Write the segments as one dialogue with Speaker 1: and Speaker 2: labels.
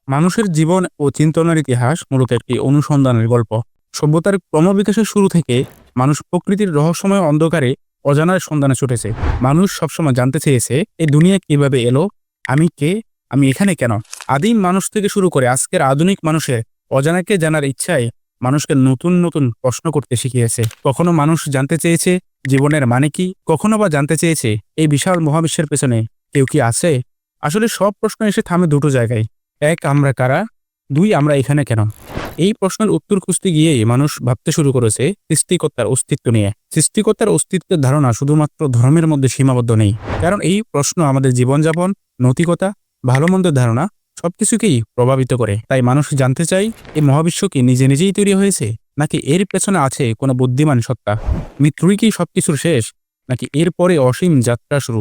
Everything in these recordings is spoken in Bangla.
Speaker 1: মানুষের জীবন ও চিন্তনের ইতিহাস মূলত একটি অনুসন্ধানের গল্প। সভ্যতার ক্রমবিকাশের শুরু থেকে মানুষ প্রকৃতির রহস্যময় অন্ধকারে অজানার সন্ধানে ছুটেছে। মানুষ সবসময় জানতে চেয়েছে এই দুনিয়া কিভাবে এলো, আমি কে, আমি এখানে কেন। আদিম মানুষ থেকে শুরু করে আজকের আধুনিক মানুষের অজানাকে জানার ইচ্ছায় মানুষকে নতুন নতুন প্রশ্ন করতে শিখিয়েছে। কখনো মানুষ জানতে চেয়েছে জীবনের মানে কি, কখনো বা জানতে চেয়েছে এই বিশাল মহাবিশ্বের পেছনে কেউ কি আছে। আসলে সব প্রশ্ন এসে থামে দুটো জায়গায়: এক, আমরা কারা; দুই, আমরা এখানে কেন। এই প্রশ্নের উত্তর খুঁজতে গিয়েই মানুষ ভাবতে শুরু করেছে সৃষ্টিকর্তার অস্তিত্ব নিয়ে। সৃষ্টিকর্তার অস্তিত্বের ধারণা শুধুমাত্র ধর্মের মধ্যে সীমাবদ্ধ নেই, কারণ এই প্রশ্ন আমাদের জীবনযাপন, নৈতিকতা, ভালো মন্দের ধারণা সবকিছুকেই প্রভাবিত করে। তাই মানুষ জানতে চায়, এই মহাবিশ্ব কি নিজে নিজেই তৈরি হয়েছে, নাকি এর পেছনে আছে কোনো বুদ্ধিমান সত্তা? মৃত্যুই কি সবকিছুর শেষ, নাকি এর পরে অসীম যাত্রা শুরু?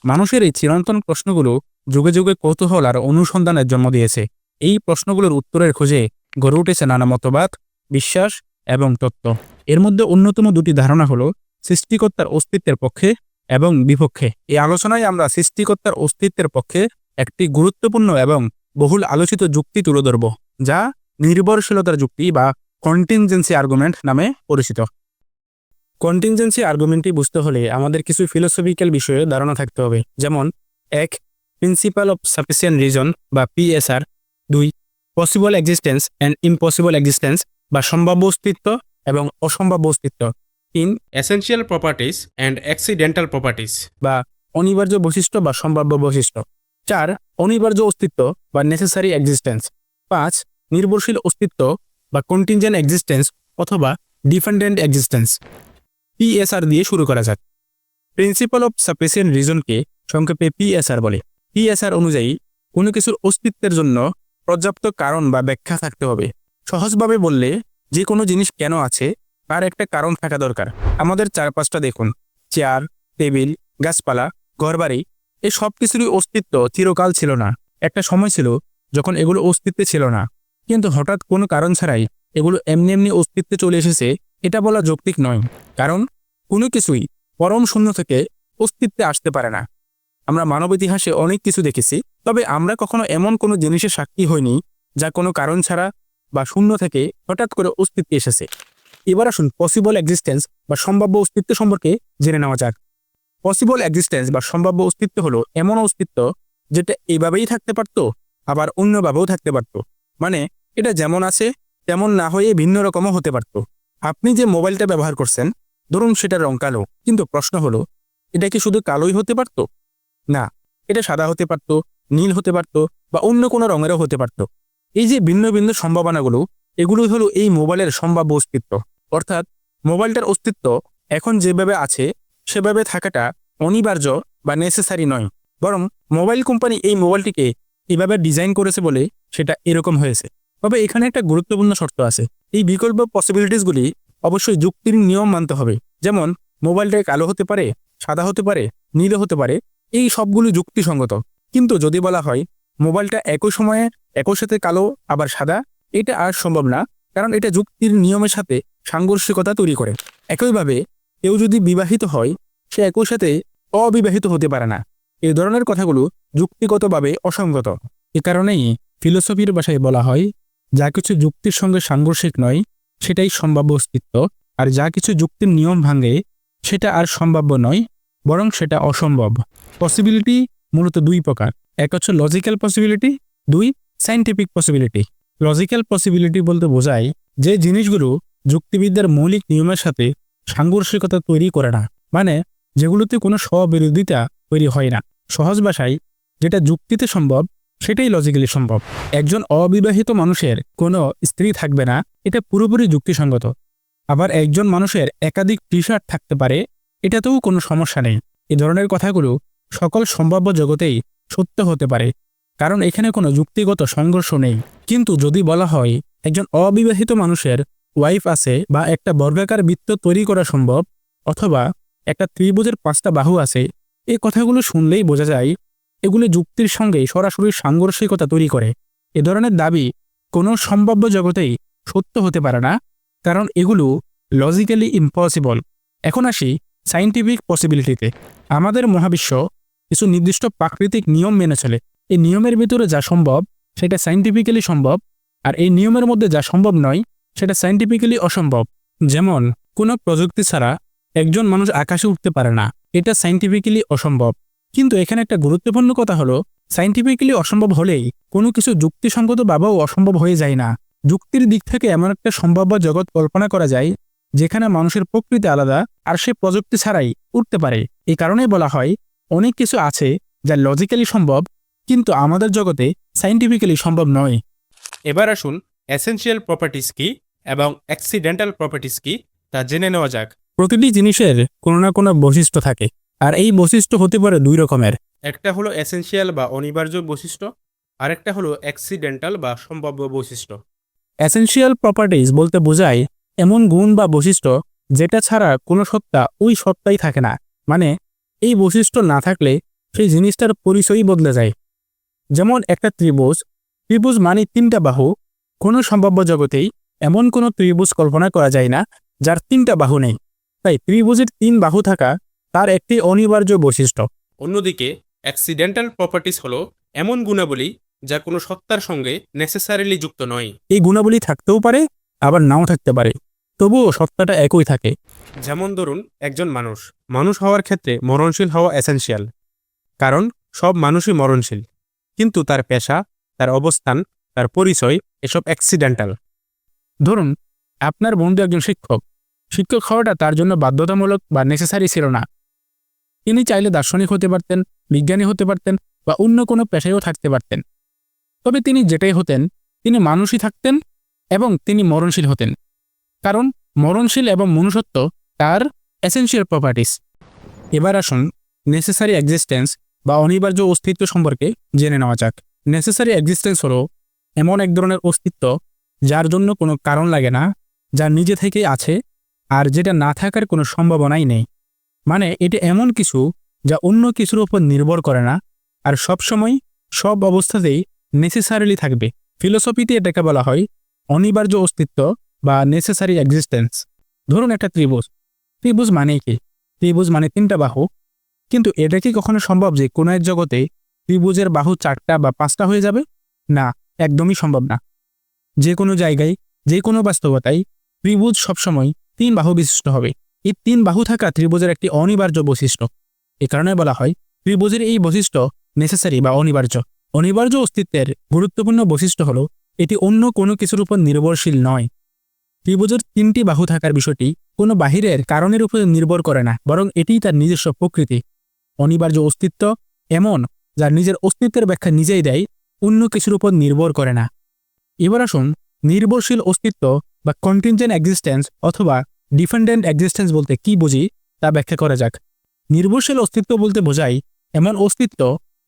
Speaker 1: মানুষের এই চিরন্তন প্রশ্নগুলো যুগে যুগে কৌতূহল আর অনুসন্ধানের জন্ম দিয়েছে। এই প্রশ্নগুলোর উত্তরের খোঁজে গড়ে উঠেছে নানা মতবাদ, বিশ্বাস এবং তত্ত্ব। এর মধ্যে অন্যতম দুটি ধারণা হলো সৃষ্টিকর্তার অস্তিত্বের পক্ষে এবং বিপক্ষে। এই আলোচনায় আমরা সৃষ্টিকর্তার অস্তিত্বের পক্ষে একটি গুরুত্বপূর্ণ এবং বহুল আলোচিত যুক্তি তুলে ধরব, যা নির্ভরশীলতার যুক্তি বা কন্টিনজেন্সি আর্গুমেন্ট নামে পরিচিত। কন্টিনজেন্সি আর্গুমেন্টটি বুঝতে হলে আমাদের কিছু ফিলোসফিক্যাল বিষয়ে ধারণা থাকতে হবে, যেমন: এক, প্রিন্সিপাল অফ সাফিসিয়েন্ট রিজন বা পিএসআর; দুই, possible existence and impossible existence বা সম্ভাব্য অস্তিত্ব এবং অসম্ভাব্য অস্তিত্ব; তিন,
Speaker 2: essential properties and accidental properties.
Speaker 1: বা অনিবার্য বৈশিষ্ট্য বা সম্ভাব্য বৈশিষ্ট্য; চার, অনিবার্য অস্তিত্ব বা নেসেসারি এক্সিস্টেন্স; পাঁচ, নির্ভরশীল অস্তিত্ব বা কন্টিনজেন্ট এক্সিস্টেন্স অথবা ডিপেন্ডেন্ট এক্সিস্টেন্স। পিএসআর দিয়ে শুরু করা যাক। প্রিন্সিপাল অফ সাফিসিয়েন্ট রিজনকে সংক্ষেপে পিএসআর বলে। পিএসআর অনুযায়ী কোনো কিছুর অস্তিত্বের জন্য পর্যাপ্ত কারণ বা ব্যাখ্যা থাকতে হবে। সহজভাবে বললে, যে কোনো জিনিস কেন আছে তার একটা কারণ থাকা দরকার। আমাদের চারপাশটা দেখুন, চেয়ার, টেবিল, গাছপালা, ঘরবাড়ি, এই সব কিছুরই অস্তিত্ব চিরকাল ছিল না। একটা সময় ছিল যখন এগুলো অস্তিত্বে ছিল না, কিন্তু হঠাৎ কোনো কারণ ছাড়াই এগুলো এমনি এমনি অস্তিত্বে চলে এসেছে, এটা বলা যৌক্তিক নয়। কারণ কোনো কিছুই পরম শূন্য থেকে অস্তিত্বে আসতে পারে না। আমরা মানব ইতিহাসে অনেক কিছু দেখেছি, তবে আমরা কখনো এমন কোনো জিনিসের সাক্ষী হইনি যা কোনো কারণ ছাড়া বা শূন্য থেকে হঠাৎ করে অস্তিত্বে এসেছে। এবার আসুন পসিবল এক্সিস্টেন্স বা সম্ভাব্য অস্তিত্ব সম্পর্কে জেনে নেওয়া যাক। পসিবল এক্সিস্টেন্স বা সম্ভাব্য অস্তিত্ব হলো এমন অস্তিত্ব যেটা এভাবেই থাকতে পারত, আবার অন্যভাবেও থাকতে পারত। মানে এটা যেমন আছে তেমন না হয়ে ভিন্ন রকমও হতে পারত। আপনি যে মোবাইলটা ব্যবহার করছেন, ধরুন সেটার রং কালো, কিন্তু প্রশ্ন হলো, এটা কি শুধু কালোই হতে পারত? না, এটা সাদা হতে পারত, নীল হতে পারত, বা অন্য কোনো রঙেরও হতে পারত। এই যে ভিন্ন ভিন্ন সম্ভাবনাগুলো, এগুলোই হলো এই মোবাইলের সম্ভাব্য অস্তিত্ব। অর্থাৎ মোবাইলটার অস্তিত্ব এখন যেভাবে আছে সেভাবে থাকাটা অনিবার্য বা নেসেসারি নয়, বরং মোবাইল কোম্পানি এই মোবাইলটিকে এভাবে ডিজাইন করেছে বলে সেটা এরকম হয়েছে। তবে এখানে একটা গুরুত্বপূর্ণ শর্ত আছে। এই বিকল্প পসিবিলিটিসগুলি অবশ্যই যুক্তির নিয়ম মানতে হবে। যেমন মোবাইলটা কালো হতে পারে, সাদা হতে পারে, নীল হতে পারে, এই সবগুলো যুক্তিসঙ্গত। কিন্তু যদি বলা হয় মোবাইলটা একই সময়ে একই সাথে কালো আবার সাদা, এটা আর সম্ভব না, কারণ এটা যুক্তির নিয়মের সাথে সাংঘর্ষিকতা তৈরি করে। একইভাবে কেউ যদি বিবাহিত হয়, সে একই সাথে অবিবাহিত হতে পারে না। এই ধরনের কথাগুলো যুক্তিগতভাবে অসঙ্গত। এ কারণেই ফিলোসফির ভাষায় বলা হয়, যা কিছু যুক্তির সঙ্গে সাংঘর্ষিক নয় সেটাই সম্ভাব্য অস্তিত্ব, আর যা কিছু যুক্তির নিয়ম ভাঙে সেটা আর সম্ভাব্য নয়, বরং সেটা অসম্ভব। পসিবিলিটি মূলত দুই প্রকার: এক হচ্ছে লজিক্যাল পসিবিলিটি, দুই সায়েন্টিফিক পসিবিলিটি। লজিক্যাল পসিবিলিটি বলতে বোঝায় যে জিনিসগুলো যুক্তিবিদ্যার মৌলিক নিয়মের সাথে সাংঘর্ষিকতা তৈরি করে না, মানে যেগুলোতে কোনো স্ববিরোধিতা তৈরি হয় না। সহজ ভাষায় যেটা যুক্তিতে সম্ভব সেটাই লজিক্যালি সম্ভব। একজন অবিবাহিত মানুষের কোনো স্ত্রী থাকবে না, এটা পুরোপুরি যুক্তিসঙ্গত। আবার একজন মানুষের একাধিক টি শার্ট থাকতে পারে, এটাতেও কোনো সমস্যা নেই। এ ধরনের কথাগুলো সকল সম্ভাব্য জগতেই সত্য হতে পারে, কারণ এখানে কোনো যুক্তিগত সংঘর্ষ নেই। কিন্তু যদি বলা হয় একজন অবিবাহিত মানুষের ওয়াইফ আছে, বা একটা বর্গাকার বৃত্ত তৈরি করা সম্ভব, অথবা একটা ত্রিভুজের 5টা বাহু আছে, এই কথাগুলো শুনলেই বোঝা যায় এগুলো যুক্তির সঙ্গে সরাসরি সাংঘর্ষিকতা তৈরি করে। এ ধরনের দাবি কোনো সম্ভাব্য জগতেই সত্য হতে পারে না, কারণ এগুলো লজিক্যালি ইম্পসিবল। এখন আসি সায়েন্টিফিক পসিবিলিটিতে। আমাদের মহাবিশ্ব কিছু নির্দিষ্ট প্রাকৃতিক নিয়ম মেনে চলে। এই নিয়মের ভিতরে যা সম্ভব সেটা সায়েন্টিফিক্যালি সম্ভব, আর এই নিয়মের মধ্যে যা সম্ভব নয় সেটা সায়েন্টিফিক্যালি অসম্ভব। যেমন কোনো প্রযুক্তি ছাড়া একজন মানুষ আকাশে উঠতে পারে না, এটা সায়েন্টিফিক্যালি অসম্ভব। কিন্তু এখানে একটা গুরুত্বপূর্ণ কথা হলো, সায়েন্টিফিক্যালি অসম্ভব হলেই কোনো কিছু যুক্তিসঙ্গতভাবেও অসম্ভব হয়ে যায় না। যুক্তির দিক থেকে এমন একটা সম্ভাব্য জগৎ কল্পনা করা যায় যেখানে মানুষের প্রকৃতি আলাদা আর সে প্রযুক্তি ছাড়াই উঠতে পারে। এই কারণেই বলা হয় অনেক কিছু আছে যা লজিক্যালি সম্ভব কিন্তু আমাদের জগতে সায়েন্টিফিক্যালি সম্ভব নয়।
Speaker 2: এবার আসুন এসেনশিয়াল প্রপার্টিস কি এবং অ্যাক্সিডেন্টাল প্রপার্টিস কি তা জেনে নেওয়া যাক।
Speaker 1: প্রতিটি জিনিসের কোনো না কোনো বৈশিষ্ট্য থাকে, আর এই বৈশিষ্ট্য হতে পারে দুই রকমের।
Speaker 2: একটা হলো এসেনশিয়াল বা অনিবার্য বৈশিষ্ট্য, আরেকটা হলো অ্যাক্সিডেন্টাল বা সম্ভাব্য বৈশিষ্ট্য।
Speaker 1: এসেনশিয়াল প্রপার্টিজ বলতে বোঝায় এমন গুণ বা বৈশিষ্ট্য যেটা ছাড়া কোনো সত্তা ওই সত্তাই থাকে না, মানে এই বৈশিষ্ট্য না থাকলে সেই জিনিসটার পরিচয়ই বদলে যায়। যেমন একটা ত্রিভুজ, ত্রিভুজ মানে তিনটা বাহু। কোনো সম্ভাব্য জগতেই এমন কোনো ত্রিভুজ কল্পনা করা যায় না যার তিনটা বাহু নেই, তাই ত্রিভুজের তিন বাহু থাকা তার একটি অনিবার্য বৈশিষ্ট্য।
Speaker 2: অন্যদিকে অ্যাক্সিডেন্টাল প্রপার্টিস হলো এমন গুণাবলী যা কোনো সত্তার সঙ্গে নেসেসারিলি যুক্ত নয়।
Speaker 1: এই গুণাবলী থাকতেও পারে আবার নাও থাকতে পারে, তবুও সত্তাটা একই থাকে।
Speaker 2: যেমন ধরুন একজন মানুষ হওয়ার ক্ষেত্রে মরণশীল হওয়া এসেনশিয়াল, কারণ সব মানুষই মরণশীল, কিন্তু তার পেশা, তার অবস্থান, তার পরিচয় এসব অ্যাক্সিডেন্টাল।
Speaker 1: ধরুন আপনার বন্ধু একজন শিক্ষক, শিক্ষক হওয়াটা তার জন্য বাধ্যতামূলক বা নেসেসারি ছিল না। তিনি চাইলে দার্শনিক হতে পারতেন, বিজ্ঞানী হতে পারতেন বা অন্য কোনো পেশায়ও থাকতে পারতেন। তবে তিনি যেটাই হতেন তিনি মানুষই থাকতেন এবং তিনি মরণশীল হতেন, কারণ মরণশীল এবং মনুষ্যত্ব তার এসেনশিয়াল প্রপার্টিস। এবার আসুন নেসেসারি এক্সিস্টেন্স বা অনিবার্য অস্তিত্ব সম্পর্কে জেনে নেওয়া যাক। নেসেসারি এক্সিস্টেন্স হলো এমন এক ধরনের অস্তিত্ব যার জন্য কোনো কারণ লাগে না, যা নিজে থেকেই আছে আর যেটা না থাকার কোনো সম্ভাবনাই নেই। মানে এটা এমন কিছু যা অন্য কিছুর উপর নির্ভর করে না আর সবসময় সব অবস্থাতেই নেসেসারিলি থাকবে। ফিলোসফিতে এটাকে বলা হয় অনিবার্য অস্তিত্ব বা নেসেসারি এক্সিস্টেন্স। ধরুন একটা ত্রিভুজ, ত্রিভুজ মানে কি? ত্রিভুজ মানে তিনটা বাহু, কিন্তু এটা কি কখনো সম্ভব যে কোনো এক জগতে ত্রিভুজের বাহু 4টা বা 5টা হয়ে যাবে? না, একদমই সম্ভব না। যে কোনো জায়গায়, যে কোনো বাস্তবতায় ত্রিভুজ সবসময় 3 বাহু বিশিষ্ট হবে। এই 3 বাহু থাকা ত্রিভুজের একটি অনিবার্য বৈশিষ্ট্য। এ কারণে বলা হয় ত্রিভুজের এই বৈশিষ্ট্য নেসেসারি বা অনিবার্য। অনিবার্য অস্তিত্বের গুরুত্বপূর্ণ বৈশিষ্ট্য হলো এটি অন্য কোনো কিছুর উপর নির্ভরশীল নয়। ত্রিভুজের 3টি বাহু থাকার বিষয়টি কোনো বাহিরের কারণের উপর নির্ভর করে না, বরং এটিই তার নিজস্ব প্রকৃতি। অনিবার্য অস্তিত্ব এমন যার নিজের অস্তিত্বের ব্যাখ্যা নিজেই দেয়, অন্য কিছুর উপর নির্ভর করে না। এবার আসুন নির্ভরশীল অস্তিত্ব বা কন্টিনজেন্ট এক্সিস্টেন্স অথবা ডিপেন্ডেন্ট এক্সিস্টেন্স বলতে কি বুঝি তা ব্যাখ্যা করা যাক। নির্ভরশীল অস্তিত্ব বলতে বোঝায় এমন অস্তিত্ব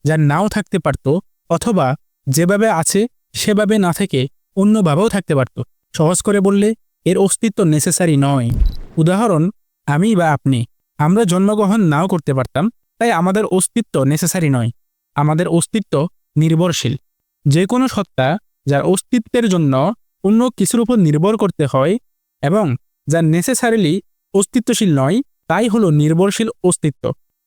Speaker 1: যা নাও থাকতে পারত অথবা যেভাবে আছে সেভাবে না থেকে অন্যভাবেও থাকতে পারত। সহজ করে বললে এর অস্তিত্ব নেসেসারি নয়। উদাহরণ, আমি বা আপনি, আমরা জন্মগ্রহণ নাও করতে পারতাম, তাই আমাদের অস্তিত্ব নেসেসারি নয়। আমাদের অস্তিত্ব নির্ভরশীল। যে কোনো সত্তা যার অস্তিত্বের জন্য অন্য কিছুর উপর নির্ভর করতে হয় এবং যা নেসেসারিলি অস্তিত্বশীল নয়, তাই হলো নির্ভরশীল অস্তিত্ব।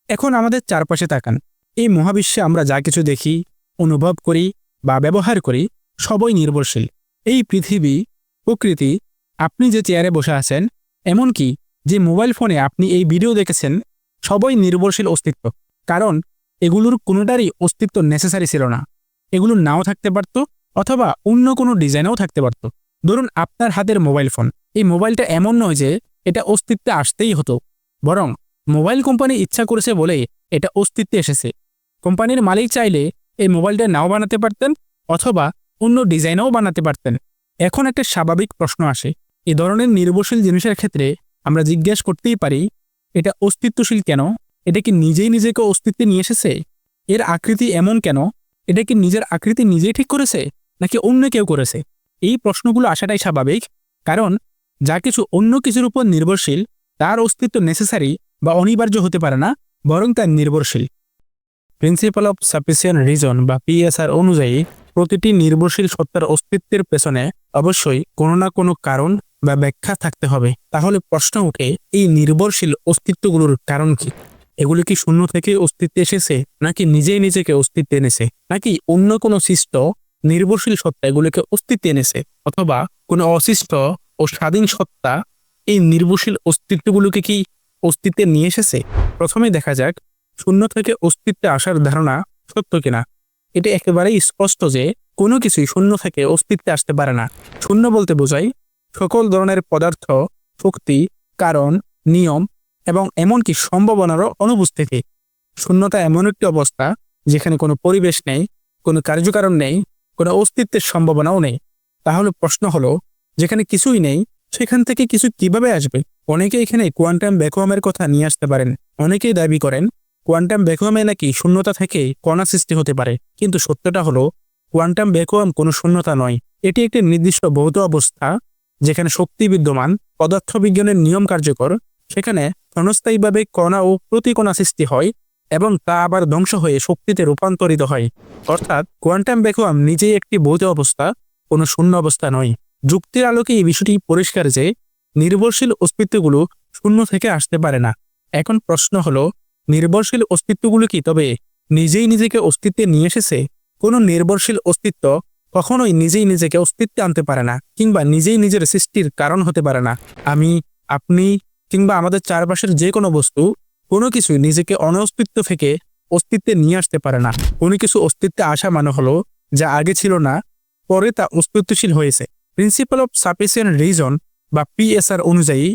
Speaker 1: এখন আমাদের চারপাশে তাকান। এই মহাবিশ্বে আমরা যা কিছু দেখি, অনুভব করি বা ব্যবহার করি সবই নির্ভরশীল। এই পৃথিবী, প্রকৃতি, আপনি যে চেয়ারে বসে আছেন, এমনকি যে মোবাইল ফোনে আপনি এই ভিডিও দেখেছেন, সবই নির্ভরশীল অস্তিত্ব। কারণ এগুলোর কোনোটারই অস্তিত্ব নেসেসারি ছিল না। এগুলো নাও থাকতে পারত অথবা অন্য কোনো ডিজাইনেও থাকতে পারত। ধরুন আপনার হাতের মোবাইল ফোন, এই মোবাইলটা এমন নয় যে এটা অস্তিত্বে আসতেই হতো, বরং মোবাইল কোম্পানি ইচ্ছা করেছে বলেই এটা অস্তিত্বে এসেছে। কোম্পানির মালিক চাইলে এই মোবাইলটা নাও বানাতে পারতেন অথবা অন্য ডিজাইনেও বানাতে পারতেন। এখন একটা স্বাভাবিক প্রশ্ন আসে, এই ধরনের নির্ভরশীল জিনিসের ক্ষেত্রে আমরা জিজ্ঞেস করতেই পারি, এটা অস্তিত্বশীল কেন? এটা কি নিজেই নিজেকে অস্তিত্বে নিয়ে এসেছে? এর আকৃতি এমন কেন? এটা কি নিজের আকৃতি নিজেই ঠিক করেছে নাকি অন্য কেউ করেছে? এই প্রশ্নগুলো আসাটাই স্বাভাবিক, কারণ যা কিছু অন্য কিছুর উপর নির্ভরশীল তার অস্তিত্ব নেসেসারি বা অনিবার্য হতে পারে না, বরং তার নির্ভরশীল। প্রিন্সিপাল অফ সাফিসিয়েন্ট রিজন বা পিএসআর অনুযায়ী প্রতিটি নির্ভরশীল সত্তার অস্তিত্বের পেছনে অবশ্যই কোনো না কোনো কারণ বা ব্যাখ্যা থাকতে হবে। তাহলে প্রশ্ন উঠে, এই নির্ভরশীল অস্তিত্বগুলোর কারণ কি? এগুলি কি শূন্য থেকে অস্তিত্বে এসেছে, নাকি নিজেই নিজেকে অস্তিত্বে এনেছে, নাকি অন্য কোনো সৃষ্ট নির্ভরশীল সত্তা এগুলোকে অস্তিত্বে এনেছে, অথবা কোনো অসিষ্ট ও স্বাধীন সত্তা এই নির্ভরশীল অস্তিত্বগুলোকে কি অস্তিত্বে নিয়ে এসেছে? প্রথমে দেখা যাক শূন্য থেকে অস্তিত্বে আসার ধারণা সত্য কিনা। এটা একেবারেই স্পষ্ট যে কোনো কিছুই শূন্য থেকে অস্তিত্বে আসতে পারে না। শূন্য বলতে বোঝায় সকল ধরনের পদার্থ, শক্তি, কারণ, নিয়ম এবং এমনকি সম্ভাবনারও অনুপস্থিতি। শূন্যতা এমন একটি অবস্থা যেখানে কোনো পরিবেশ নেই, কোনো কার্যকারণ নেই, কোনো অস্তিত্বের সম্ভাবনাও নেই। তাহলে প্রশ্ন হলো, যেখানে কিছুই নেই সেখান থেকে কিছু কিভাবে আসবে? অনেকে এখানে কোয়ান্টাম ভ্যাকুয়ামের কথা নিয়ে আসতে পারেন। অনেকেই দাবি করেন কোয়ান্টাম ভ্যাকুয়ামে নাকি শূন্যতা থেকে কণা সৃষ্টি হতে পারে, কিন্তু সত্যটা হলো কোয়ান্টাম ভ্যাকুয়াম কোনো শূন্যতা নয়। এটি একটি নির্দিষ্ট ভৌত অবস্থা যেখানে শক্তি বিদ্যমান, পদার্থবিজ্ঞানের নিয়ম কার্যকর, সেখানে ক্ষণস্থায়ীভাবে কণা ও প্রতিকণা সৃষ্টি হয় এবং তা আবার ধ্বংস হয়ে শক্তিতে রূপান্তরিত হয়। অর্থাৎ কোয়ান্টাম ভ্যাকুয়াম নিজেই একটি ভৌত অবস্থা, কোনো শূন্য অবস্থা নয়। যুক্তির আলোকে এই বিষয়টি পরিষ্কার যে নির্ভরশীল অস্তিত্বগুলো শূন্য থেকে আসতে পারে না। এখন প্রশ্ন হলো, নির্ভরশীল অস্তিত্বগুলো কি তবে নিজেই নিজেকে অস্তিত্বে নিয়ে এসেছে? কোনো নির্ভরশীল অস্তিত্ব কখনোই নিজেই নিজেকে অস্তিত্বে আনতে পারে না, কিংবা নিজেই নিজের সৃষ্টির কারণ হতে পারে না। আমি, আপনি কিংবা আমাদের চারপাশের যে কোনো বস্তু, কোনো কিছুই নিজেকে অনস্তিত্ব থেকে অস্তিত্বে নিয়ে আসতে পারে না। কোনো কিছু অস্তিত্বে আসা মানে হলো যা আগে ছিল না, পরে তা অস্তিত্বশীল হয়েছে। প্রিন্সিপাল অফ সাফিসিয়েন্ট রিজন বা পিএসআর অনুযায়ী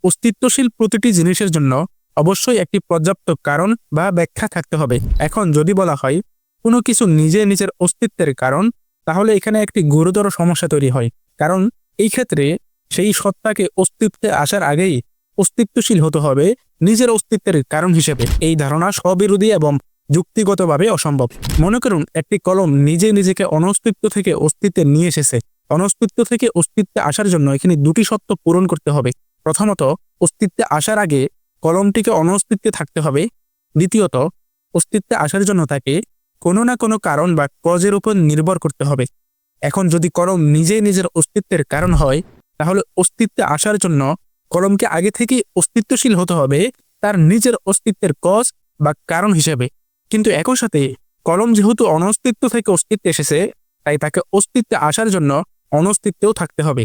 Speaker 1: অস্তিত্বশীল প্রতিটি জিনিসের জন্য অবশ্যই একটি পর্যাপ্ত কারণ বা ব্যাখ্যা থাকতে হবে। এখন যদি বলা হয় কোনো কিছু নিজে নিজের অস্তিত্বের কারণ, তাহলে এখানে একটি গুরুতর সমস্যা তৈরি হয়। কারণ এই ক্ষেত্রে সেই সত্তাকে অস্তিত্বে আসার আগেই অস্তিত্বশীল হতে হবে নিজের অস্তিত্বের কারণ হিসেবে। এই ধারণা স্ববিরোধী এবং যুক্তিগতভাবে অসম্ভব। মনে করুন একটি কলম নিজে নিজেকে অনস্তিত্ব থেকে অস্তিত্বে নিয়ে এসেছে। অনস্তিত্ব থেকে অস্তিত্বে আসার জন্য এখানে দুটি শর্ত পূরণ করতে হবে। প্রথমত, অস্তিত্বে আসার আগে কলমটিকে অনস্তিত্বে থাকতে হবে। দ্বিতীয়ত, অস্তিত্বে আসার জন্য তাকে কোনো না কোনো কারণ বা কজের উপর নির্ভর করতে হবে। এখন যদি কলম নিজেই নিজের অস্তিত্বের কারণ হয়, তাহলে অস্তিত্বে আসার জন্য কলমকে আগে থেকেই অস্তিত্বশীল হতে হবে তার নিজের অস্তিত্বের কজ বা কারণ হিসেবে। কিন্তু একই সাথে কলম যেহেতু অনস্তিত্ব থেকে অস্তিত্বে এসেছে, তাই তাকে অস্তিত্বে আসার জন্য অনস্তিত্বেও থাকতে হবে।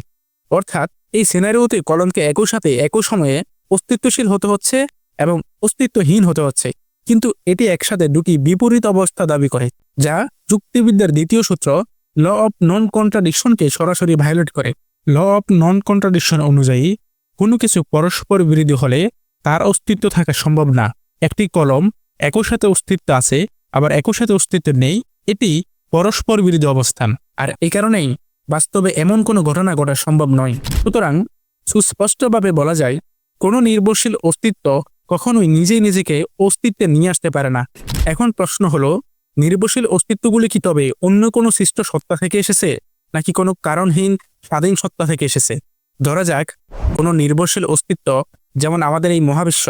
Speaker 1: অর্থাৎ এই সিনারিওতে কলমকে একই সাথে একই সময়ে অস্তিত্বশীল হতে হচ্ছে এবং অস্তিত্বহীন হতে হচ্ছে। কিন্তু এটি একসাথে দুটি বিপরীত অবস্থা দাবি করে, যা যুক্তিবিদ্যার দ্বিতীয় সূত্র ল অফ নন কন্ট্রাডিকশনকে সরাসরি ভায়োলেট করে। ল অফ নন কন্ট্রাডিকশন অনুযায়ী কোনো কিছু পরস্পর বিরোধী হলে তার অস্তিত্ব থাকা সম্ভব না। একটি কলম একই সাথে অস্তিত্ব আছে, আবার একই সাথে অস্তিত্ব নেই, এটি পরস্পর বিরোধী অবস্থান। আর এই কারণেই বাস্তবে এমন কোনো ঘটনা ঘটা সম্ভব নয়। সুতরাং সুস্পষ্টভাবে বলা যায়, কোনো নির্ভরশীল অস্তিত্ব কখনোই নিজেই নিজেকে অস্তিত্বে নিয়ে আসতে পারে না। এখন প্রশ্ন হলো, নির্ভরশীল অস্তিত্বগুলি কি তবে অন্য কোনো সৃষ্ট সত্তা থেকে এসেছে, নাকি কোনো কারণহীন স্বাধীন সত্তা থেকে এসেছে? ধরা যাক কোনো নির্ভরশীল অস্তিত্ব, যেমন আমাদের এই মহাবিশ্ব,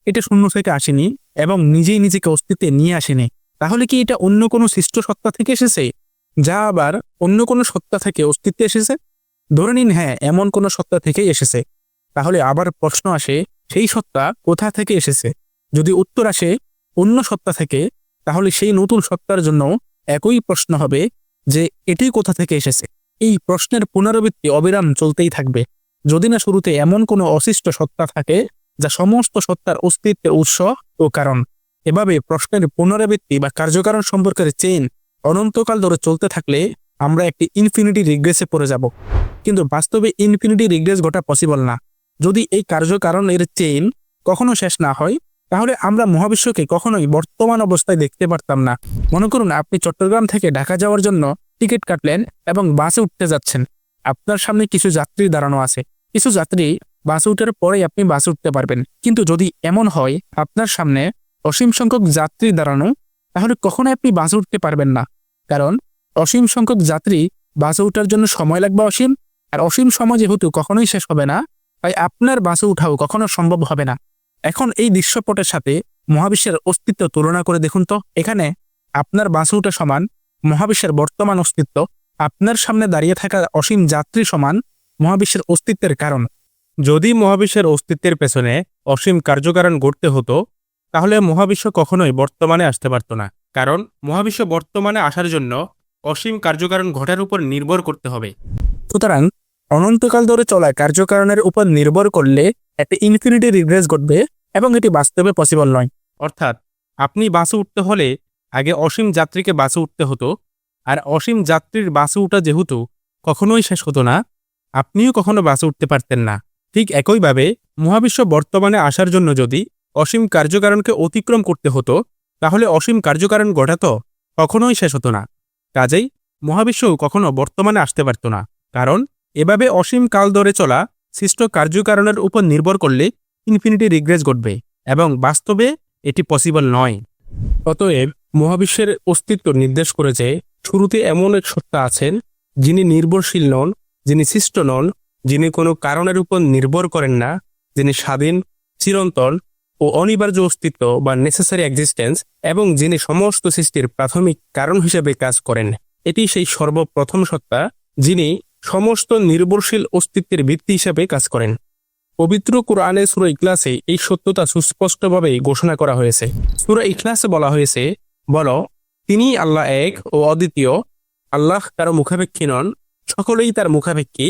Speaker 1: এটা শূন্য থেকে আসেনি এবং নিজেই নিজেকে অস্তিত্বে নিয়ে আসেনি। তাহলে কি এটা অন্য কোনো সৃষ্ট সত্তা থেকে এসেছে, যা আবার অন্য কোনো সত্তা থেকে অস্তিত্বে এসেছে? ধরে নিন হ্যাঁ, এমন কোনো সত্তা থেকেই এসেছে। তাহলে আবার প্রশ্ন আসে, সেই সত্তা কোথা থেকে এসেছে? যদি উত্তর আসে অন্য সত্তা থেকে, তাহলে সেই নতুন সত্তার জন্য একই প্রশ্ন হবে যে এটি কোথা থেকে এসেছে। এই প্রশ্নের পুনরাবৃত্তি অবিরাম চলতেই থাকবে, যদি না শুরুতে এমন কোনো অসিষ্ট সত্তা থাকে যা সমস্ত সত্তার অস্তিত্বের উৎস ও কারণ। এভাবে প্রশ্নের পুনরাবৃত্তি বা কার্যকারণ সম্পর্কের চেইন অনন্তকাল ধরে চলতে থাকলে আমরা একটি ইনফিনিটি রিগ্রেসে পড়ে যাব। কিন্তু বাস্তবে ইনফিনিটি রিগ্রেস ঘটা পসিবল না। যদি এই কার্যকারণের চেইন কখনো শেষ না হয়, তাহলে আমরা মহাবিশ্বকে কখনোই বর্তমান অবস্থায় দেখতে পারতাম না। মনে করুন আপনি চট্টগ্রাম থেকে ঢাকা যাওয়ার জন্য টিকিট কাটলেন এবং বাসে উঠতে যাচ্ছেন। আপনার সামনে কিছু যাত্রী দাঁড়ানো আছে। কিছু যাত্রী বাসে উঠার পরেই আপনি বাসে উঠতে পারবেন। কিন্তু যদি এমন হয় আপনার সামনে অসীম সংখ্যক যাত্রী দাঁড়ানো, তাহলে কখনোই আপনি বাসে উঠতে পারবেন না। কারণ অসীম সংখ্যক যাত্রী বাসে ওঠার জন্য সময় লাগবে অসীম, আর অসীম সময় যেহেতু কখনোই শেষ হবে না, তাই আপনার বাসে উঠাও কখনো সম্ভব হবে না। এখন এই দৃশ্যপটের সাথে মহাবিশ্বের অস্তিত্ব তুলনা করে দেখুন তো। এখানে আপনার বাসে ওঠা সমান মহাবিশ্বের বর্তমান অস্তিত্ব, আপনার সামনে দাঁড়িয়ে থাকা অসীম যাত্রী সমান মহাবিশ্বের অস্তিত্বের কারণ।
Speaker 2: যদি মহাবিশ্বের অস্তিত্বের পেছনে অসীম কার্যকারণ ঘটতে হতো, তাহলে মহাবিশ্ব কখনোই বর্তমানে আসতে পারত না। কারণ মহাবিশ্ব বর্তমানে আসার জন্য অসীম কার্যকারণ ঘটার উপর নির্ভর করতে হবে।
Speaker 1: সুতরাং অনন্তকাল ধরে চলা কার্যকারণের উপর নির্ভর করলে একটা ইনফিনিটি রিগ্রেস ঘটবে এবং এটি বাস্তবে পসিবল নয়।
Speaker 2: অর্থাৎ আপনি বাসে উঠতে হলে আগে অসীম যাত্রীকে বাসে উঠতে হতো, আর অসীম যাত্রীর বাসে উঠা যেহেতু কখনোই শেষ হতো না, আপনিও কখনো বাসে উঠতে পারতেন না। ঠিক একইভাবে মহাবিশ্ব বর্তমানে আসার জন্য যদি অসীম কার্যকারণকে অতিক্রম করতে হতো, তাহলে অসীম কার্যকারণ ঘটাতো কখনোই শেষ হতো না। কাজেই মহাবিশ্বও কখনো বর্তমানে আসতে পারত না, কারণ এভাবে অসীম কাল ধরে চলা সৃষ্ট কার্যকারণের উপর নির্ভর করলে ইনফিনিটি রিগ্রেস ঘটবে এবং বাস্তবে এটি পসিবল নয়। অতএব মহাবিশ্বের অস্তিত্ব নির্দেশ করে যে শুরুতে এমন এক সত্তা আছেন যিনি নির্ভরশীল নন, যিনি সৃষ্ট নন, যিনি কোনো কারণের উপর নির্ভর করেন না, যিনি স্বাধীন, চিরন্তন ও অনিবার্য অস্তিত্ব বা নেসেসারি এক্সিস্টেন্স, এবং যিনি সমস্ত সৃষ্টির প্রাথমিক কারণ হিসেবে কাজ করেন। এটি সেই সর্বপ্রথম সত্তা যিনি সমস্ত নির্ভরশীল অস্তিত্বের ভিত্তি হিসেবে কাজ করেন। পবিত্র কোরআনে সূরা ইখলাসে এই সত্যতা সুস্পষ্টভাবে ঘোষণা করা হয়েছে। সূরা ইখলাসে বলা হয়েছে, বলো, তিনি আল্লাহ এক ও অদ্বিতীয়, আল্লাহ কারো মুখাপেক্ষী নন, সকলেই তার মুখাপেক্ষী,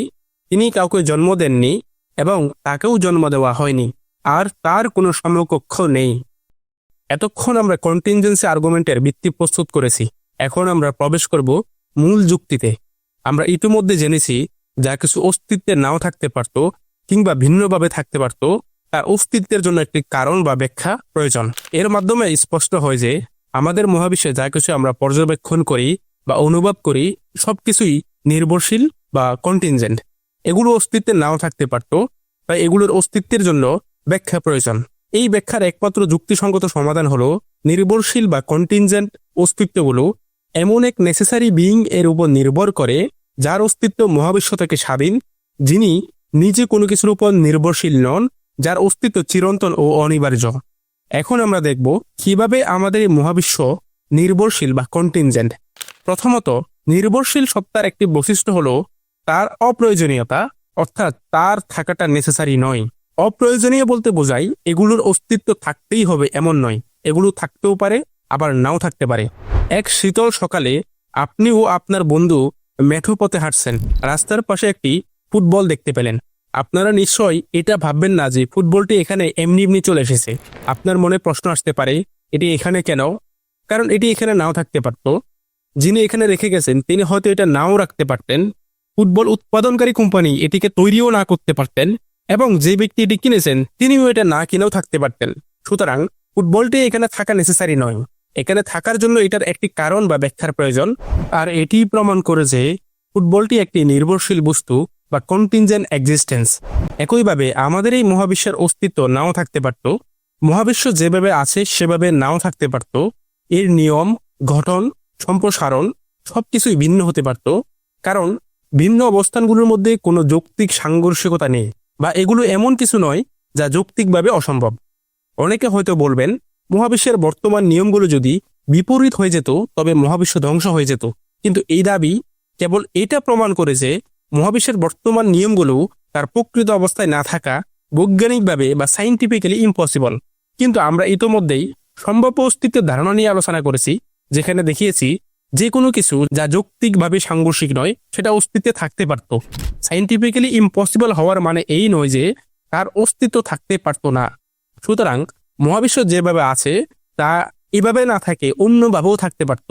Speaker 2: তিনি কাউকে জন্ম দেননি এবং তাকেও জন্ম দেওয়া হয়নি, আর তার কোনো সমকক্ষ নেই। এতক্ষণ আমরা কন্টিনজেন্সি আর্গুমেন্টের ভিত্তি প্রস্তুত করেছি। এখন আমরা প্রবেশ করব মূল যুক্তিতে। আমরা ইতিমধ্যে জেনেছি যা কিছু অস্তিত্বে নাও থাকতে পারত কিংবা ভিন্নভাবে থাকতে পারত, তার অস্তিত্বের জন্য একটি কারণ বা ব্যাখ্যা প্রয়োজন। এর মাধ্যমে স্পষ্ট হয় যে আমাদের মহাবিশ্বে যা কিছু আমরা পর্যবেক্ষণ করি বা অনুভব করি সবকিছুই নির্ভরশীল বা কন্টিনজেন্ট। এগুলো অস্তিত্বে নাও থাকতে পারত, তাই এগুলোর অস্তিত্বের জন্য ব্যাখ্যা প্রয়োজন। এই ব্যাখ্যার একমাত্র যুক্তিসঙ্গত সমাধান হলো নির্ভরশীল বা কন্টিনজেন্ট অস্তিত্বগুলো এমন এক নেসেসারি বিইং এর উপর নির্ভর করে যার অস্তিত্ব মহাবিশ্ব থেকে স্বাধীন, যিনি নিজে কোনো কিছুর উপর নির্ভরশীল নন, যার অস্তিত্ব চিরন্তন ও অনিবার্য। এখন আমরা দেখব কিভাবে আমাদের এই মহাবিশ্ব নির্ভরশীল বা কন্টিনজেন্ট। প্রথমত, নির্ভরশীল সত্তার একটি বৈশিষ্ট্য হলো তার অপ্রয়োজনীয়তা, অর্থাৎ তার থাকাটা নেসেসারি নয়। অপ্রয়োজনীয় বলতে বোঝায় এগুলোর অস্তিত্ব থাকতেই হবে এমন নয়, এগুলো থাকতেও পারে আবার নাও থাকতে পারে। এক শীতল সকালে আপনি ও আপনার বন্ধু মেঠো পথে হাঁটছেন, রাস্তার পাশে একটি ফুটবল দেখতে পেলেন। আপনারা নিশ্চয়ই এটা ভাববেন না যে ফুটবলটি এখানে এমনি এমনি চলে এসেছে। আপনার মনে প্রশ্ন আসতে পারে, এটি এখানে কেন? কারণ এটি এখানে নাও থাকতে পারত। যিনি এখানে রেখে গেছেন তিনি হয়তো এটা নাও রাখতে পারতেন। ফুটবল উৎপাদনকারী কোম্পানি এটিকে তৈরিও না করতে পারতেন, এবং যে ব্যক্তি এটি কিনেছেন তিনিও এটা না কিনেও থাকতে পারতেন। সুতরাং ফুটবলটি এখানে থাকা নেসেসারি নয়, এখানে থাকার জন্য এটার একটি কারণ বা ব্যাখ্যার প্রয়োজন। আর এটি প্রমাণ করে যে ফুটবলটি একটি নির্ভরশীল বস্তু বা কন্টিনজেন্ট এক্সিস্টেন্স। একইভাবে আমাদের এই মহাবিশ্বের অস্তিত্ব নাও থাকতে পারত, মহাবিশ্ব যেভাবে আছে সেভাবে নাও থাকতে পারত, এর নিয়ম, গঠন, সম্প্রসারণ সবকিছুই ভিন্ন হতে পারত, কারণ ভিন্ন অবস্থানগুলোর মধ্যে কোনো যৌক্তিক সাংঘর্ষিকতা নেই, বা এগুলো এমন কিছু নয় যা যৌক্তিকভাবে অসম্ভব। অনেকে হয়তো বলবেন, মহাবিশ্বের বর্তমান নিয়মগুলো যদি বিপরীত হয়ে যেত তবে মহাবিশ্ব ধ্বংস হয়ে যেত। কিন্তু এই দাবি কেবল এটা প্রমাণ করে যে মহাবিশ্বের বর্তমান নিয়মগুলো তার প্রকৃত অবস্থায় না থাকা বৈজ্ঞানিকভাবে বা সাইন্টিফিক্যালি ইম্পসিবল। কিন্তু আমরা ইতোমধ্যেই সম্ভাব্য অস্তিত্বের ধারণা নিয়ে আলোচনা করেছি, যেখানে দেখিয়েছি যে কোনো কিছু যা যৌক্তিকভাবে সাংঘর্ষিক নয় সেটা অস্তিত্বে থাকতে পারত। সাইন্টিফিক্যালি ইম্পসিবল হওয়ার মানে এই নয় যে তার অস্তিত্ব থাকতে পারত না। সুতরাং মহাবিশ্ব যেভাবে আছে তা এভাবে না থাকে অন্যভাবেও থাকতে পারত,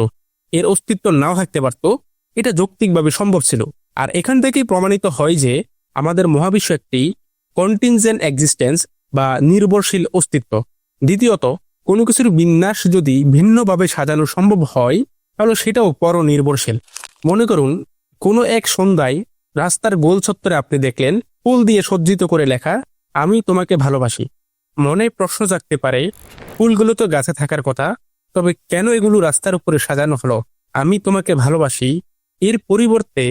Speaker 2: এর অস্তিত্ব নাও থাকতে পারত। এটা যৌক্তিকভাবে সম্ভব ছিল। আর এখান থেকেই প্রমাণিত হয় যে আমাদের মহাবিশ্ব একটি কন্টিনজেন্ট এক্সিস্টেন্স বা নির্ভরশীল অস্তিত্ব। দ্বিতীয়ত, কোনো কিছুর বিন্যাস যদি ভিন্নভাবে সাজানো সম্ভব হয় তাহলে সেটাও পরনির্ভরশীল। মনে করুন, কোনো এক সন্ধ্যায় রাস্তার গোল চত্বরে আপনি দেখলেন ফুল দিয়ে সজ্জিত করে লেখা, আমি তোমাকে ভালোবাসি। মনে প্রশ্ন জাগতে পারে, ফুলগুলো তো গাছে থাকার কথা, তবে কেন এগুলো রাস্তার উপরে সাজানো হলো? আমি তোমাকে ভালোবাসি এর পরিবর্তে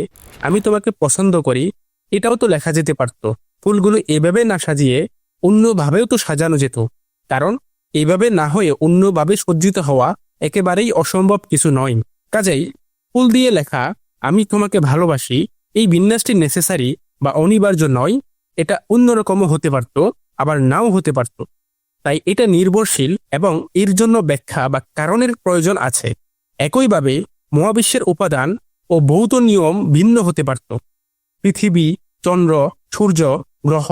Speaker 2: আমি তোমাকে পছন্দ করি এটাও তো লেখা যেতে পারত। ফুলগুলো এভাবে না সাজিয়ে অন্যভাবেও তো সাজানো যেত, কারণ এভাবে না হয়ে অন্যভাবে সজ্জিত হওয়া একেবারেই অসম্ভব কিছু নয়। কাজেই ফুল দিয়ে লেখা আমি তোমাকে ভালোবাসি এই বিন্যাসটি নেসেসারি বা অনিবার্য নয়, এটা অন্যরকমও হতে পারত আবার নাও হতে পারত। তাই এটা নির্ভরশীল এবং এর জন্য ব্যাখ্যা বা কারণের প্রয়োজন আছে। একইভাবে মহাবিশ্বের উপাদান
Speaker 1: ও ভৌত নিয়ম ভিন্ন হতে পারত। পৃথিবী, চন্দ্র, সূর্য, গ্রহ,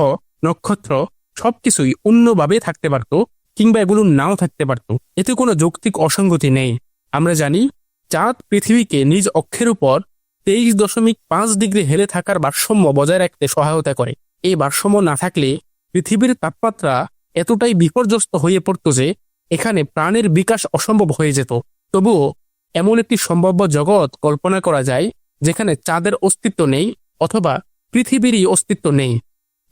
Speaker 1: নক্ষত্র সবকিছুই অন্যভাবে থাকতে পারত, কিংবা এগুলো নাও থাকতে পারত। এতে কোনো যৌক্তিক অসঙ্গতি নেই। আমরা জানি চাঁদ পৃথিবীকে নিজ অক্ষের উপর 23.5 ডিগ্রি হেলে থাকার ভারসাম্য বজায় রাখতে সহায়তা করে। এই ভারসাম্য না থাকলে পৃথিবীর তাপমাত্রা এতটাই বিপর্যস্ত হয়ে পড়ত যে এখানে প্রাণের বিকাশ অসম্ভব হয়ে যেত। তবুও এমন একটি সম্ভাব্য জগৎ কল্পনা করা যায় যেখানে চাঁদের অস্তিত্ব নেই, অথবা পৃথিবীরই অস্তিত্ব নেই।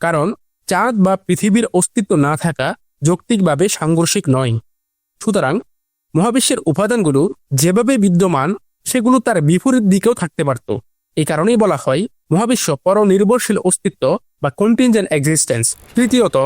Speaker 1: কারণ চাঁদ বা পৃথিবীর অস্তিত্ব না থাকা যৌক্তিকভাবে সাংঘর্ষিক নয়। সুতরাং মহাবিশ্বের উপাদানগুলো যেভাবে বিদ্যমান সেগুলো তার বিপরীত দিকেও থাকতে পারত। এই কারণেই বলা হয় মহাবিশ্ব পরনির্ভরশীল অস্তিত্ব বা কন্টিনজেন্ট এক্সিস্টেন্স। তৃতীয়ত,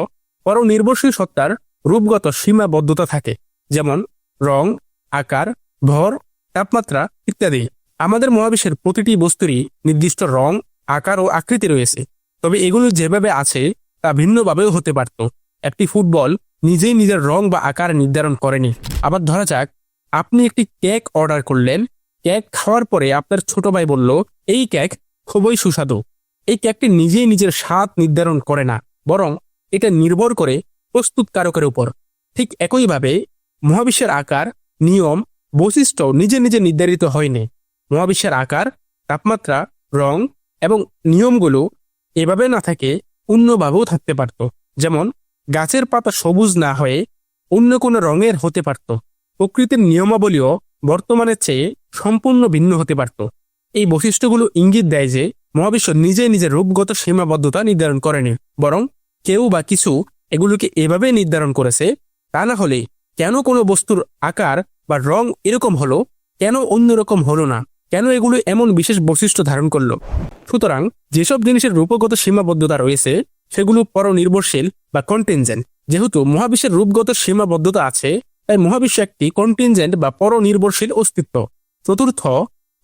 Speaker 1: পরনির্ভরশীল সত্তার রূপগত সীমাবদ্ধতা থাকে, যেমন রং, আকার, ভর, তাপমাত্রা ইত্যাদি। আমাদের মহাবিশ্বের প্রতিটি বস্তুরই নির্দিষ্ট রং, আকার ও আকৃতি রয়েছে, তবে এগুলো যেভাবে আছে তা ভিন্নভাবেও হতে পারত। একটি ফুটবল নিজেই নিজের রং বা আকার নির্ধারণ করেনি। আবার ধরা যাক আপনি একটি কেক অর্ডার করলেন। কেক খাওয়ার পরে আপনার ছোট ভাই বলল, এই কেক খুবই সুস্বাদু। এই কেকটি নিজেই নিজের স্বাদ নির্ধারণ করে না, বরং এটা নির্ভর করে প্রস্তুতকারকের উপর। ঠিক একইভাবে মহাবিশ্বের আকার, নিয়ম, বৈশিষ্ট্য নিজে নিজে নির্ধারিত হয়নি। মহাবিশ্বের আকার, তাপমাত্রা, রং এবং নিয়মগুলো এভাবে না থাকে অন্যভাবেও থাকতে পারত। যেমন গাছের পাতা সবুজ না হয়ে অন্য কোনো রঙের হতে পারত। প্রকৃতির নিয়মাবলীও বর্তমানের চেয়ে সম্পূর্ণ ভিন্ন হতে পারত। এই বৈশিষ্ট্যগুলো ইঙ্গিত দেয় যে মহাবিশ্ব নিজে নিজের রূপগত সীমাবদ্ধতা নির্ধারণ করেনি, বরং কেউ বা কিছু এগুলোকে এভাবে নির্ধারণ করেছে। তা না হলে কেন কোনো বস্তুর আকার বা রং এরকম হলো, কেন অন্যরকম হলো না, কেন এগুলো এমন বিশেষ বৈশিষ্ট্য ধারণ করলো? সুতরাং যেসব জিনিসের রূপগত সীমাবদ্ধতা রয়েছে সেগুলো পরনির্ভরশীল বা কন্টিনজেন্ট। যেহেতু মহাবিশ্বের রূপগত সীমাবদ্ধতা আছে, তাই মহাবিশ্ব একটি কন্টিনজেন্ট বা পরনির্ভরশীল অস্তিত্ব। চতুর্থ,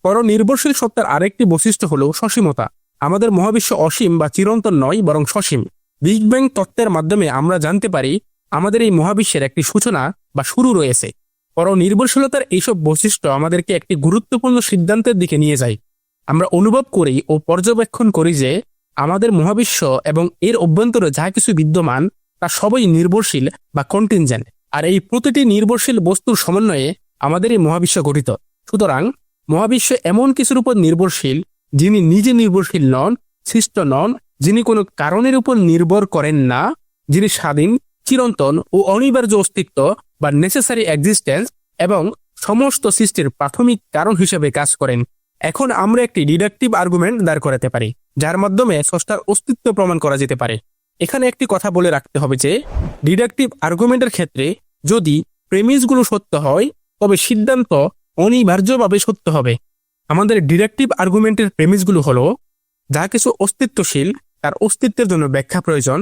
Speaker 1: পরনির্ভরশীল সত্তার আরেকটি বৈশিষ্ট্য হলো সসীমতা। আমাদের মহাবিশ্ব অসীম বা চিরন্তন নয়, বরং সসীম। বিগ ব্যাং তত্ত্বের মাধ্যমে আমরা জানতে পারি আমাদের এই মহাবিশ্বের একটি সূচনা বা শুরু রয়েছে। পরনির্ভরশীলতার এইসব বৈশিষ্ট্য আমাদেরকে একটি গুরুত্বপূর্ণ সিদ্ধান্তের দিকে নিয়ে যায়। আমরা অনুভব করি ও পর্যবেক্ষণ করি যে আমাদের মহাবিশ্ব এবং এর অভ্যন্তরে যা কিছু বিদ্যমান তা সবই নির্ভরশীল বা কন্টিনজেন্ট, আর এই প্রতিটি নির্ভরশীল বস্তুর সমন্বয়ে আমাদের এই মহাবিশ্ব গঠিত। সুতরাং মহাবিশ্ব এমন কিছুর উপর নির্ভরশীল যিনি নিজে নির্ভরশীল নন, সৃষ্ট নন, যিনি কোনো কারণের উপর নির্ভর করেন না, যিনি স্বাধীন, চিরন্তন ও অনিবার্য অস্তিত্ব বা নেসেসারি এক্সিস্টেন্স এবং সমস্ত সৃষ্টির প্রাথমিক কারণ হিসেবে কাজ করেন। এখন আমরা একটি ডিডাকটিভ আর্গুমেন্ট দাঁড় করাতে পারি, যার মাধ্যমে স্রষ্টার অস্তিত্ব প্রমাণ করা যেতে পারে। এখানে একটি কথা বলে রাখতে হবে যে ডিডাকটিভ আর্গুমেন্টের ক্ষেত্রে যদি প্রেমিসগুলো সত্য হয় তবে সিদ্ধান্ত অনিবার্যভাবে সত্য হবে। আমাদের ডিডাকটিভ আর্গুমেন্টের প্রেমিসগুলো হলো, যা কিছু অস্তিত্বশীল তার অস্তিত্বের জন্য ব্যাখ্যা প্রয়োজন।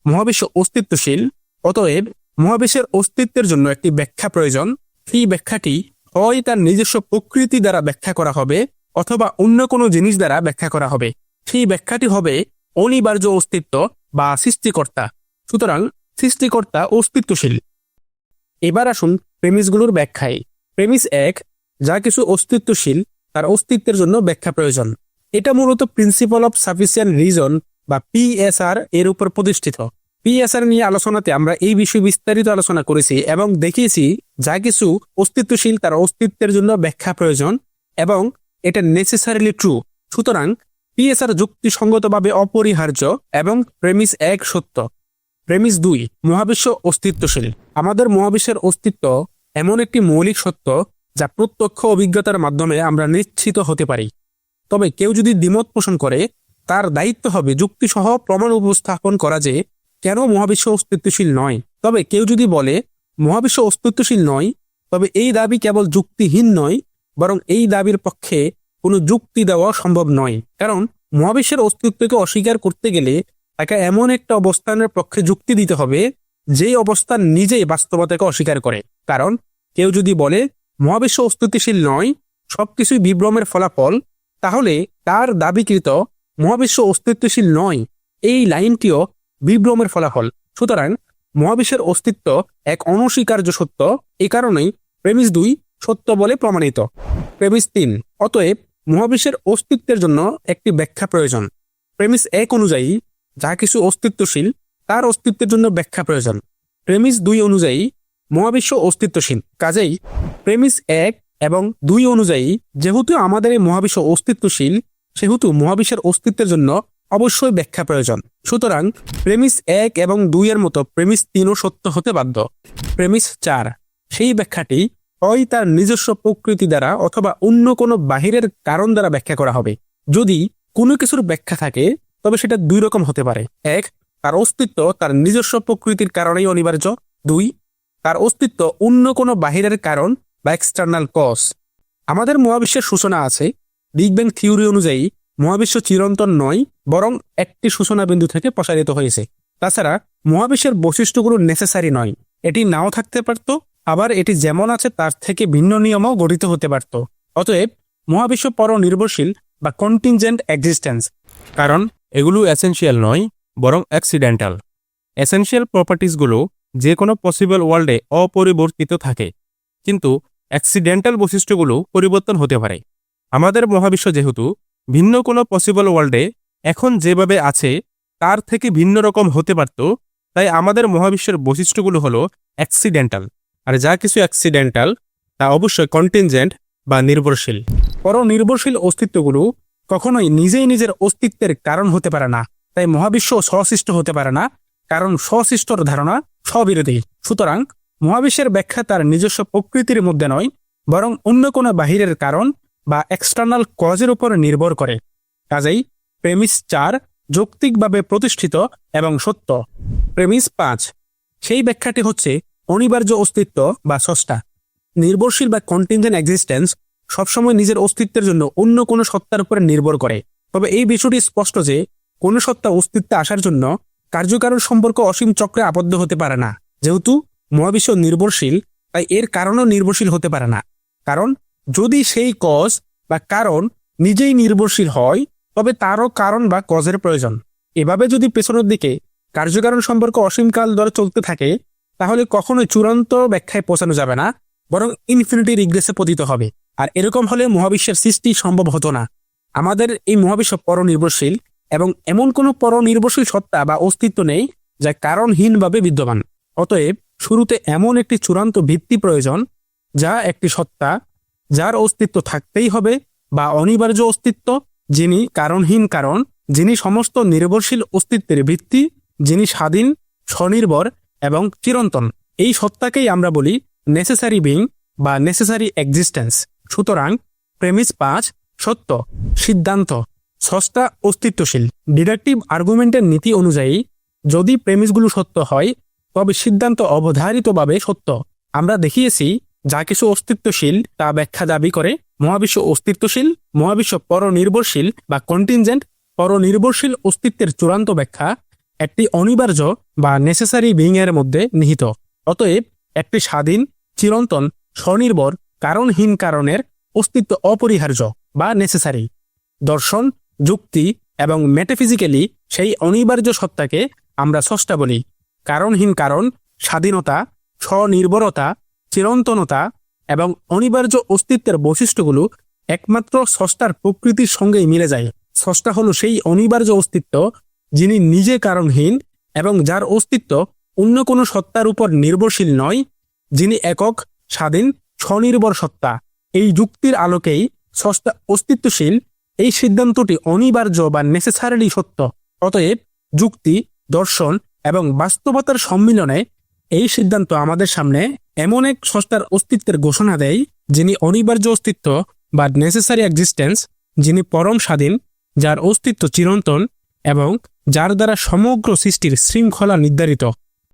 Speaker 1: মহাবিশ্ব অস্তিত্বশীল, অতএব মহাবিশ্বের অস্তিত্বের জন্য একটি ব্যাখ্যা প্রয়োজন। সেই ব্যাখ্যাটি হয় তার নিজস্ব প্রকৃতি দ্বারা ব্যাখ্যা করা হবে, অথবা অন্য কোনো জিনিস দ্বারা ব্যাখ্যা করা হবে। সেই ব্যাখ্যাটি হবে অনিবার্য অস্তিত্ব বা সৃষ্টিকর্তা। সুতরাং সৃষ্টিকর্তা অস্তিত্বশীল। এবার আসুন প্রেমিসগুলোর ব্যাখ্যায়। প্রেমিস 1, যা কিছু অস্তিত্বশীল তার অস্তিত্বের জন্য ব্যাখ্যা প্রয়োজন। এটা মূলত প্রিন্সিপাল অফ সাফিসিয়েন্ট রিজন বা পিএসআর এর উপর প্রতিষ্ঠিত। পিএসআর নিয়ে আলোচনাতে আমরা এই বিষয়ে বিস্তারিত আলোচনা করেছি এবং দেখিয়েছি যা কিছু অস্তিত্বশীল তার অস্তিত্বের জন্য ব্যাখ্যা প্রয়োজন এবং এটা নেসেসারিলি ট্রু। সুতরাং পিএসআর যুক্তিসঙ্গতভাবে অপরিহার্য এবং প্রেমিস 1 সত্য। প্রেমিস 2, মহাবিশ্ব অস্তিত্বশীল। আমাদের মহাবিশ্বের অস্তিত্ব এমন একটি মৌলিক সত্য যা প্রত্যক্ষ অভিজ্ঞতার মাধ্যমে আমরা নিশ্চিত হতে পারি। তবে কেউ যদি দ্বিমত পোষণ করে, তার দায়িত্ব হবে যুক্তিসহ প্রমাণ উপস্থাপন করা যে কেন মহাবিশ্ব অস্তিত্বশীল নয়। তবে কেউ যদি বলে মহাবিশ্ব অস্তিত্বশীল নয়, তবে এই দাবি কেবল যুক্তিহীন নয়, বরং এই দাবির পক্ষে কোনো যুক্তি দেওয়া সম্ভব নয়। কারণ মহাবিশ্বের অস্তিত্বকে অস্বীকার করতে গেলে তাকে এমন একটা অবস্থানের পক্ষে যুক্তি দিতে হবে যেই অবস্থান নিজেই বাস্তবতাকে অস্বীকার করে। কারণ কেউ যদি বলে মহাবিশ্ব অস্তিত্বশীল নয়, সবকিছুই বিভ্রমের ফলাফল, তাহলে তার দাবিকৃত মহাবিশ্ব অস্তিত্বশীল নয় এই লাইনটিও বিভ্রমের ফলাফল। সুতরাং মহাবিশ্বের অস্তিত্ব এক অনস্বীকার্য সত্য। এই কারণেই প্রেমিস 2 সত্য বলে প্রমাণিত। প্রেমিস 3, অতএব মহাবিশ্বের অস্তিত্বের জন্য একটি ব্যাখ্যা প্রয়োজন। প্রেমিস 1 অনুযায়ী যা কিছু অস্তিত্বশীল তার অস্তিত্বের জন্য ব্যাখ্যা প্রয়োজন। প্রেমিস 2 অনুযায়ী মহাবিশ্ব অস্তিত্বশীল। কাজেই প্রেমিস 1 এবং 2 অনুযায়ী যেহেতু আমাদের এই মহাবিশ্ব অস্তিত্বশীল, সেহেতু মহাবিশ্বের অস্তিত্বের জন্য অবশ্যই ব্যাখ্যা প্রয়োজন। সুতরাং প্রেমিস 1 এবং 2 এর মতো প্রেমিস 3ও সত্য হতে বাধ্য। প্রেমিস 4, সেই ব্যাখ্যাটি হয় তার নিজস্ব প্রকৃতি দ্বারা অথবা অন্য কোনো বাহিরের কারণ দ্বারা ব্যাখ্যা করা হবে। যদি কোনো কিছুর ব্যাখ্যা থাকে তবে সেটা 2 রকম হতে পারে। 1, তার অস্তিত্ব তার নিজস্ব প্রকৃতির কারণেই অনিবার্য। 2, তার অস্তিত্ব অন্য কোনো বাহিরের কারণ বা এক্সটার্নাল কজ। আমাদের মহাবিশ্বের সূচনা আছে। বিগ ব্যাং থিওরি অনুযায়ী মহাবিশ্ব চিরন্তন নয়, বরং একটি সূচনা বিন্দু থেকে প্রসারিত হয়েছে। তাছাড়া মহাবিশ্বের বৈশিষ্ট্যগুলো নেসেসারি নয়, এটি নাও থাকতে পারত, আবার এটি যেমন আছে তার থেকে ভিন্ন নিয়মও গঠিত হতে পারত। অতএব মহাবিশ্ব পরনির্ভরশীল বা কন্টিনজেন্ট এক্সিস্টেন্স।
Speaker 2: কারণ এগুলো এসেনশিয়াল নয়, বরং অ্যাক্সিডেন্টাল। এসেনশিয়াল প্রপার্টিসগুলো যে কোনো পসিবল ওয়ার্ল্ডে অপরিবর্তিত থাকে, কিন্তু অ্যাক্সিডেন্টাল বৈশিষ্ট্যগুলো পরিবর্তন হতে পারে। আমাদের মহাবিশ্ব যেহেতু ভিন্ন কোনো পসিবল ওয়ার্ল্ডে এখন যেভাবে আছে তার থেকে ভিন্ন রকম হতে পারত, তাই আমাদের মহাবিশ্বের বৈশিষ্ট্যগুলো হলো অ্যাক্সিডেন্টাল। আর যা কিছু অ্যাক্সিডেন্টাল তা অবশ্যই কন্টিনজেন্ট বা নির্ভরশীল।
Speaker 1: পরনির্ভরশীল অস্তিত্বগুলো কখনোই নিজেই নিজের অস্তিত্বের কারণ হতে পারে না, তাই মহাবিশ্ব স্বসৃষ্ট হতে পারে না, কারণ স্বসৃষ্টর ধারণা স্ববিরোধী। সুতরাং মহাবিশ্বের ব্যাখ্যা তার নিজস্ব প্রকৃতির মধ্যে নয়, বরং অন্য কোনো বাহিরের কারণ বা এক্সটার্নাল কজের উপর নির্ভর করে। কাজেই প্রেমিস 4 যৌক্তিকভাবে প্রতিষ্ঠিত এবং সত্য। প্রেমিস 5, সেই ব্যাখ্যাটি হচ্ছে অনিবার্য অস্তিত্ব বা স্রষ্টা। নির্ভরশীল বা কন্টিনজেন্ট এক্সিস্টেন্স সবসময় নিজের অস্তিত্বের জন্য অন্য কোনো সত্তার উপরে নির্ভর করে। তবে এই বিষয়টি স্পষ্ট যে কোনো সত্তা অস্তিত্বে আসার জন্য কার্যকারণ সম্পর্ক অসীম চক্রে আবদ্ধ হতে পারে না। যেহেতু মহাবিশ্ব নির্ভরশীল, তাই এর কারণও নির্ভরশীল হতে পারে না। কারণ যদি সেই কজ বা কারণ নিজেই নির্ভরশীল হয়, তবে তারও কারণ বা কজের প্রয়োজন। এভাবে যদি পেছনের দিকে কার্যকারণ সম্পর্ক অসীমকাল ধরে চলতে থাকে, তাহলে কখনোই চূড়ান্ত ব্যাখ্যায় পৌঁছানো যাবে না, বরং ইনফিনিটি রিগ্রেসে পতিত হবে। আর এরকম হলে মহাবিশ্বের সৃষ্টি সম্ভব হতো না। আমাদের এই মহাবিশ্ব পরনির্ভরশীল এবং এমন কোনো পরনির্ভরশীল সত্তা বা অস্তিত্ব নেই যা কারণহীনভাবে বিদ্যমান। অতএব শুরুতে এমন একটি চূড়ান্ত ভিত্তি প্রয়োজন, যা একটি সত্তা যার অস্তিত্ব থাকতেই হবে, বা অনিবার্য অস্তিত্ব, যিনি কারণহীন কারণ, যিনি সমস্ত নির্ভরশীল অস্তিত্বের ভিত্তি, যিনি স্বাধীন, স্বনির্ভর এবং চিরন্তন। এই সত্তাকেই আমরা বলি নেসেসারি বিং বা নেসেসারি এক্সিস্টেন্স। সুতরাং প্রেমিস 5 সত্য। সিদ্ধান্ত: স্রষ্টা অস্তিত্বশীল। ডিডাকটিভ আর্গুমেন্টের নীতি অনুযায়ী যদি প্রেমিসগুলো সত্য হয়, তবে সিদ্ধান্ত অবধারিতভাবে সত্য। আমরা দেখিয়েছি যা কিছু অস্তিত্বশীল তা ব্যাখ্যা দাবি করে। মহাবিশ্ব অস্তিত্বশীল, মহাবিশ্ব পরনির্ভরশীল বা কন্টিনজেন্ট। পরনির্ভরশীল অস্তিত্বের চূড়ান্ত ব্যাখ্যা একটি অনিবার্য বা নেসেসারি বিং এর মধ্যে নিহিত। অতএব একটি স্বাধীন, চিরন্তন, স্বনির্ভর, কারণহীন কারণের অস্তিত্ব অপরিহার্য বা নেসেসারি। দর্শন, যুক্তি এবং মেটাফিজিক্যালি সেই অনিবার্য সত্তাকে আমরা স্রষ্টা বলি। কারণহীন কারণ, স্বাধীনতা, স্বনির্ভরতা, চিরন্তনতা এবং অনিবার্য অস্তিত্বের বৈশিষ্ট্যগুলো একমাত্র স্রষ্টার প্রকৃতির সঙ্গেই মিলে যায়। স্রষ্টা হলো সেই অনিবার্য অস্তিত্ব যিনি নিজে কারণহীন এবং যার অস্তিত্ব অন্য কোনো সত্তার উপর নির্ভরশীল নয়, যিনি একক, স্বাধীন, স্বনির্ভর সত্তা। এই যুক্তির আলোকেই স্রষ্টা অস্তিত্বশীল, এই সিদ্ধান্তটি অনিবার্য বা নেসেসারিলি সত্য। অতএব যুক্তি, দর্শন এবং বাস্তবতার সম্মিলনে এই সিদ্ধান্ত আমাদের সামনে এমন এক স্রষ্টার অস্তিত্বের ঘোষণা দেয়, যিনি অনিবার্য অস্তিত্ব বা নেসেসারি এক্সিস্টেন্স, যিনি পরম স্বাধীন, যার অস্তিত্ব চিরন্তন এবং যার দ্বারা সমগ্র সৃষ্টির শৃঙ্খলা নির্ধারিত।